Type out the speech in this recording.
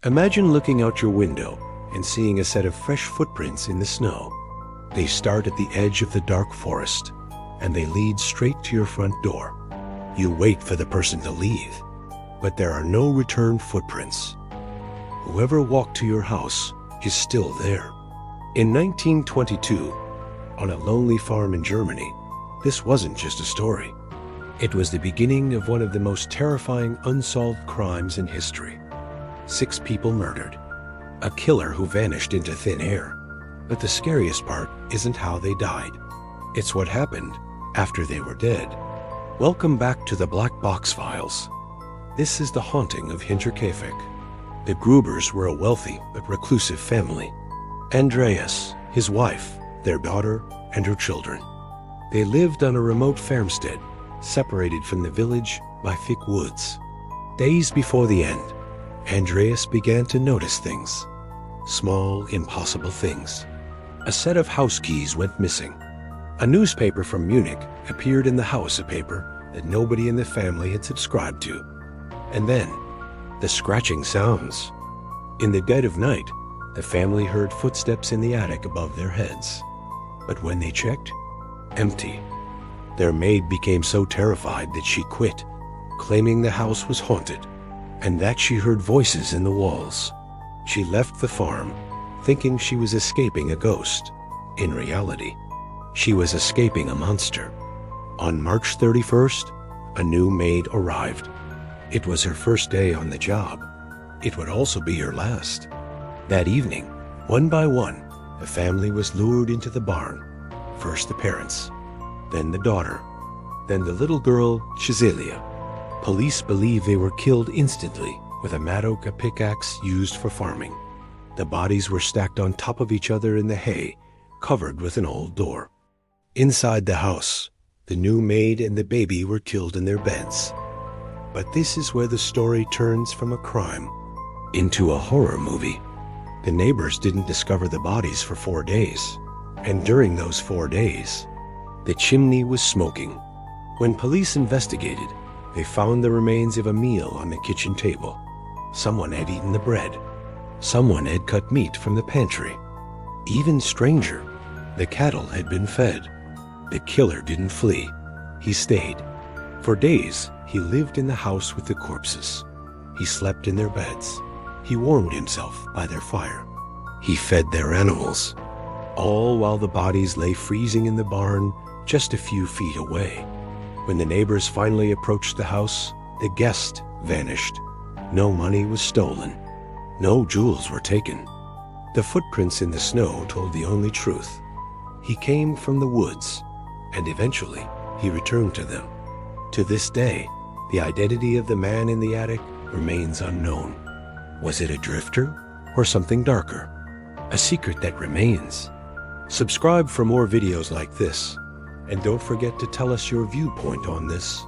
Imagine looking out your window and seeing a set of fresh footprints in the snow. They start at the edge of the dark forest, and they lead straight to your front door. You wait for the person to leave, but there are no return footprints. Whoever walked to your house is still there. In 1922, on a lonely farm in Germany, this wasn't just a story. It was the beginning of one of the most terrifying unsolved crimes in history. 6 people murdered. A killer who vanished into thin air. But the scariest part isn't how they died. It's what happened after they were dead. Welcome back to the Black Box Files. This is the haunting of Hinterkaifeck. The Grubers were a wealthy but reclusive family. Andreas, his wife, their daughter, and her children. They lived on a remote farmstead, separated from the village by thick woods. Days before the end, Andreas began to notice things. Small, impossible things. A set of house keys went missing. A newspaper from Munich appeared in the house, a paper that nobody in the family had subscribed to. And then, the scratching sounds. In the dead of night, the family heard footsteps in the attic above their heads. But when they checked, empty. Their maid became so terrified that she quit, claiming the house was haunted, and that she heard voices in the walls. She left the farm, thinking she was escaping a ghost. In reality, she was escaping a monster. On March 31st, a new maid arrived. It was her first day on the job. It would also be her last. That evening, one by one, the family was lured into the barn. First the parents, then the daughter, then the little girl, Cecilia. Police believe they were killed instantly with a mattock, a pickaxe used for farming. The bodies were stacked on top of each other in the hay, covered with an old door. Inside the house, the new maid and the baby were killed in their beds. But this is where the story turns from a crime into a horror movie. The neighbors didn't discover the bodies for 4 days, and during those 4 days, the chimney was smoking. When police investigated, they found the remains of a meal on the kitchen table. Someone had eaten the bread. Someone had cut meat from the pantry. Even stranger, the cattle had been fed. The killer didn't flee. He stayed. For days, he lived in the house with the corpses. He slept in their beds. He warmed himself by their fire. He fed their animals, all while the bodies lay freezing in the barn just a few feet away. When the neighbors finally approached the house, the guest vanished. No money was stolen. No jewels were taken. The footprints in the snow told the only truth. He came from the woods, and eventually he returned to them. To this day, the identity of the man in the attic remains unknown. Was it a drifter or something darker? A secret that remains. Subscribe for more videos like this, and don't forget to tell us your viewpoint on this.